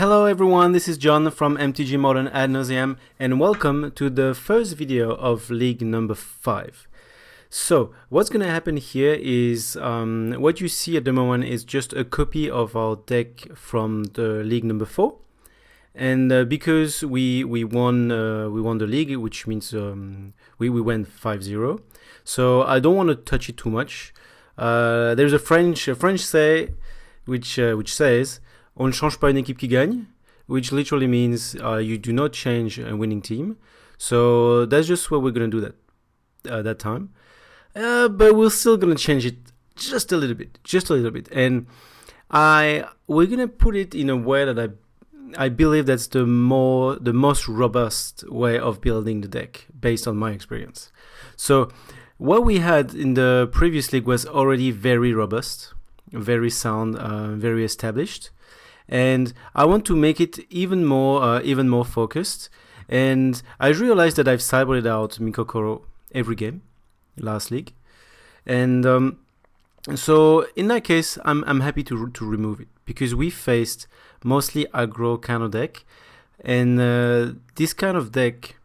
Hello everyone, this is John from MTG Modern Ad Nauseam, and welcome to the first video of League number 5. So, what's going to happen here is, what you see at the moment is just a copy of our deck from the League number 4. And because we won the league, which means we went 5-0. So I don't want to touch it too much. There's a French say which says "On ne change pas une équipe qui gagne," which literally means you do not change a winning team. So that's just what we're gonna do that time. But we're still gonna change it just a little bit, and we're gonna put it in a way that I believe that's the most robust way of building the deck based on my experience. So what we had in the previous league was already very robust, very sound, very established, and I want to make it even more focused. And I realized that I've sideboarded out MTGO every game last league, and so in that case I'm happy to remove it, because we faced mostly aggro kind of deck, and this kind of deck,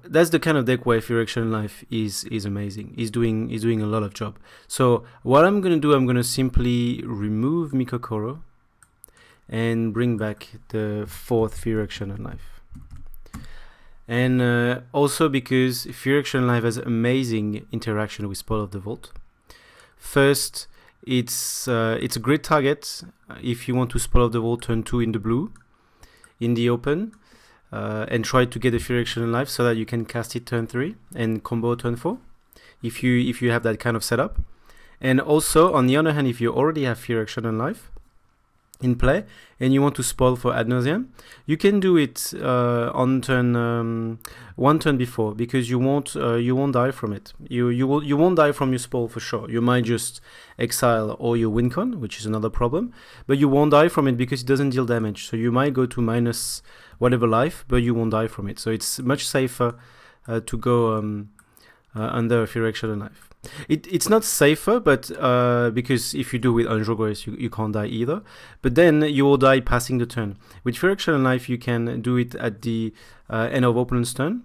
that's the kind of deck where Furiction Life is amazing. Is doing a lot of job. So what I'm gonna do, I'm gonna simply remove MTGO and bring back the 4th Furiction Life. And also because Furiction Life has amazing interaction with Spoil of the Vault. First, it's a great target if you want to Spoil of the Vault turn 2 in the blue, in the open, and try to get a Furiction Life so that you can cast it turn 3 and combo turn 4, if you have that kind of setup. And also, on the other hand, if you already have Furiction Life in play and you want to spoil for Ad Nauseam, you can do it on turn one turn before, because you won't die from it. You won't die from your spoil for sure. You might just exile all your win con, which is another problem, but you won't die from it because it doesn't deal damage. So you might go to minus whatever life, but you won't die from it. So it's much safer to go under a Furiction Life. It's not safer, but because if you do with Angel Grace, you can't die either. But then you will die passing the turn. With Furiction Life, you can do it at the end of opponent's turn,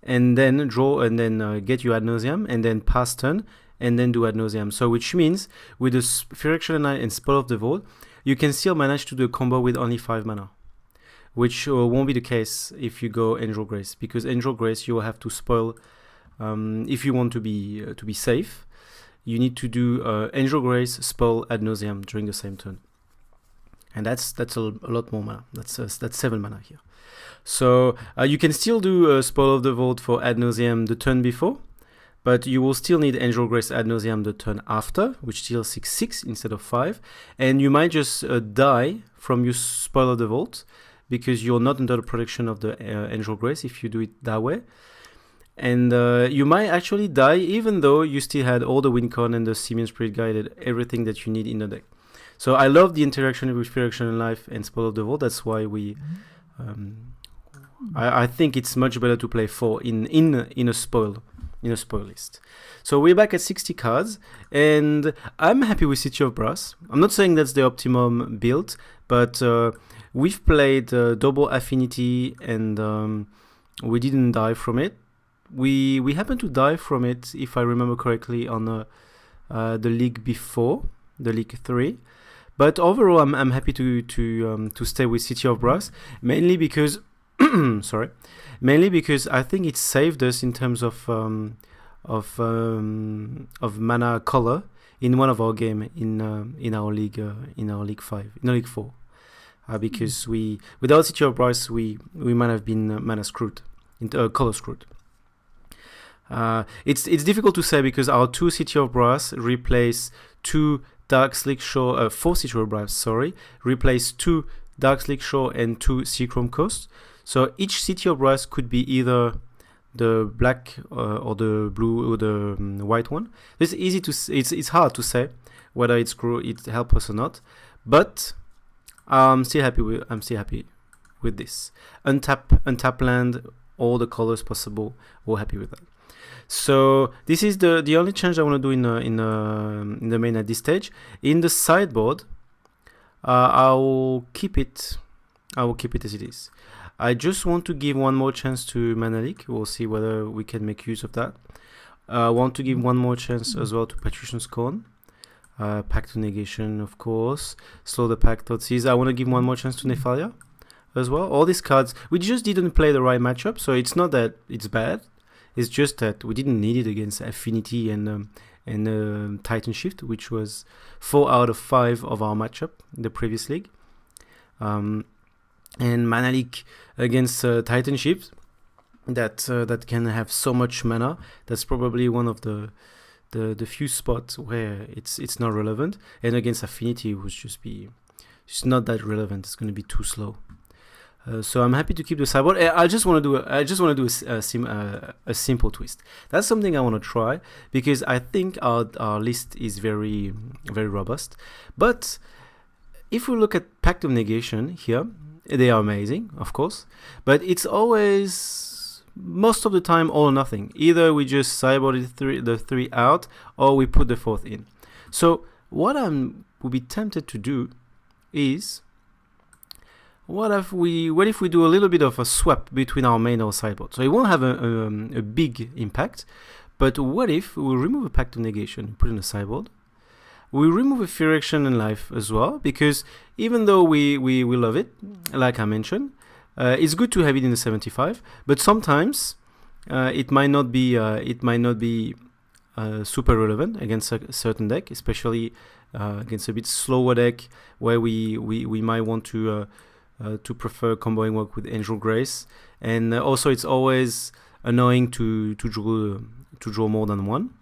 and then draw, and then get your Ad Nauseam, and then pass turn, and then do Ad Nauseam. So which means with the Furiction Life and Spoil of the Vault, you can still manage to do a combo with only 5 mana. Which won't be the case if you go Angel Grace, because Angel Grace you will have to spoil. If you want to be safe, you need to do Angel Grace, spoil, Ad Nauseam during the same turn, and that's a lot more mana. That's 7 mana here. So you can still do Spoil of the Vault for Ad Nauseam the turn before, but you will still need Angel Grace, Ad Nauseam the turn after, which deals 6/6 instead of 5, and you might just die from your Spoil of the Vault, because you're not under the protection of the Angel Grace if you do it that way. And you might actually die even though you still had all the win con and the Simian Spirit Guide and everything that you need in the deck. So I love the interaction with Furiction Life and Spoil of the Vault. That's why I think it's much better to play 4 in a spoil list. So we're back at 60 cards, and I'm happy with City of Brass. I'm not saying that's the optimum build, but we've played double affinity, and we didn't die from it. We happened to die from it, if I remember correctly, on the league before, the league 3. But overall, I'm happy to stay with City of Brass, mainly because I think it saved us in terms of mana color in one of our game in our league 4, because without City of Brass we might have been mana screwed, color screwed. It's difficult to say, because our 2 City of Brass replace 2 Dark Slick Shore, 4 City of Brass, sorry, replace 2 Dark Slick Shore and 2 Seachrome Coast. So each City of Brass could be either the black or the blue or the white one. It's easy to it's hard to say whether it helps us or not, but I'm still happy with this. Untap land, all the colors possible. We're happy with that. So this is the only change I want to do in the main at this stage. In the sideboard, I'll keep it. I will keep it as it is. I just want to give one more chance to Manalik. We'll see whether we can make use of that. I want to give one more chance as well to Patrician Scorn. Pact of Negation, of course. Slow the Pact, Thoughtseize. I want to give one more chance to Nephalia as well. All these cards, we just didn't play the right matchup, so it's not that it's bad. It's just that we didn't need it against Affinity and Titan Shift, which was 4 out of 5 of our matchup in the previous league. And Manalik against Titan Shift, that can have so much mana. That's probably one of the few spots where it's not relevant. And against Affinity, it would just not that relevant. It's going to be too slow. So I'm happy to keep the sideboard. I just want to do a simple twist. That's something I want to try because I think our list is very, very robust. But if we look at Pact of Negation here, they are amazing, of course. But it's always, most of the time, all or nothing. Either we just sideboard the 3 out, or we put the 4th in. So what I would be tempted to do is, what if we do a little bit of a swap between our main or sideboard? So it won't have a big impact, but what if we remove a Pact of Negation and put in a sideboard? We remove a Fear Action and Life as well, because even though we love it, like I mentioned, it's good to have it in the 75, but sometimes it might not be super relevant against a certain deck, especially against a bit slower deck where we might want to prefer comboing work with Angel Grace, and also it's always annoying to draw more than one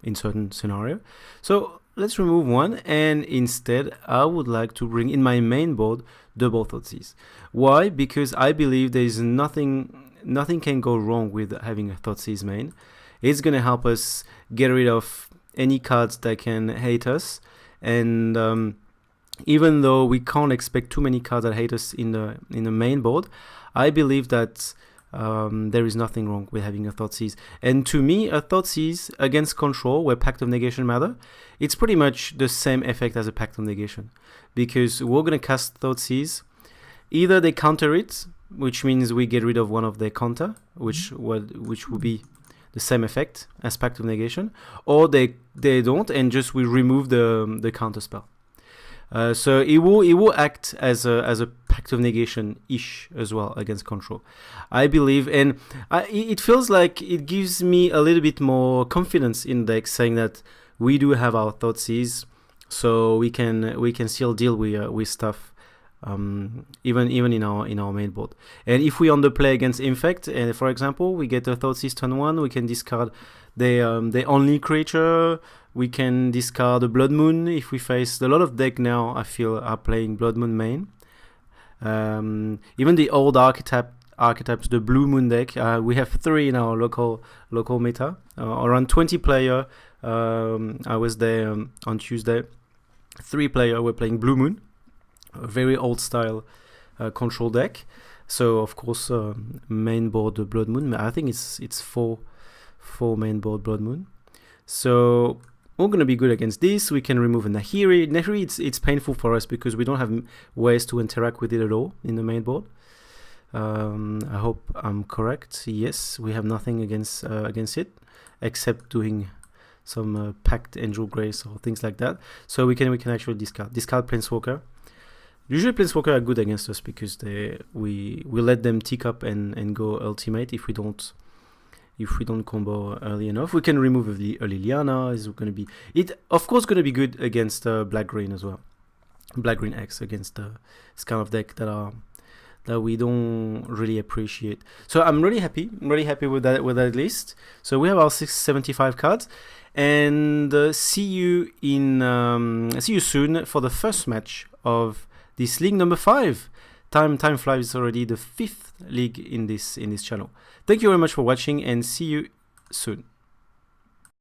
in certain scenario. So let's remove one, and instead I would like to bring in my main board double Thoughtseize. Why? Because I believe there is nothing can go wrong with having a Thoughtseize main. It's gonna help us get rid of any cards that can hate us, and even though we can't expect too many cards that hate us in the main board, I believe that there is nothing wrong with having a Thoughtseize. And to me, a Thoughtseize against control, where Pact of Negation matter, it's pretty much the same effect as a Pact of Negation, because we're gonna cast Thoughtseize. Either they counter it, which means we get rid of one of their counter, which would be the same effect as Pact of Negation, or they don't, and just we remove the counter spell. So it will act as a Pact of Negation-ish as well against control, I believe, and it feels like it gives me a little bit more confidence in the deck, saying that we do have our Thoughtseize, so we can still deal with stuff, even in our main board. And if we underplay against Infect, and for example we get a Thoughtseize turn 1, we can discard the only creature. We can discard a Blood Moon if we face a lot of deck now. I feel are playing Blood Moon main. Even the old archetypes, the Blue Moon deck. We have 3 in our local meta. Around 20 player. I was there on Tuesday. 3 player were playing Blue Moon, a very old style control deck. So of course main board Blood Moon. I think it's 4 main board Blood Moon. So we're going to be good against this. We can remove a Nahiri. Nahiri, it's painful for us because we don't have ways to interact with it at all in the main board. I hope I'm correct. Yes, we have nothing against it, except doing some Pact Angel Grace or things like that. So we can actually discard Planeswalker. Usually Planeswalker are good against us because we let them tick up and go ultimate if we don't combo early enough. We can remove the Liliana. Is going to be of course going to be good against Black Green as well. Black Green X against this kind of deck that we don't really appreciate. So I'm really happy with that list. So we have our 675 cards, and see you soon for the first match of this league number 5. Time flies. It's already the 5th league in this channel. Thank you very much for watching, and see you soon.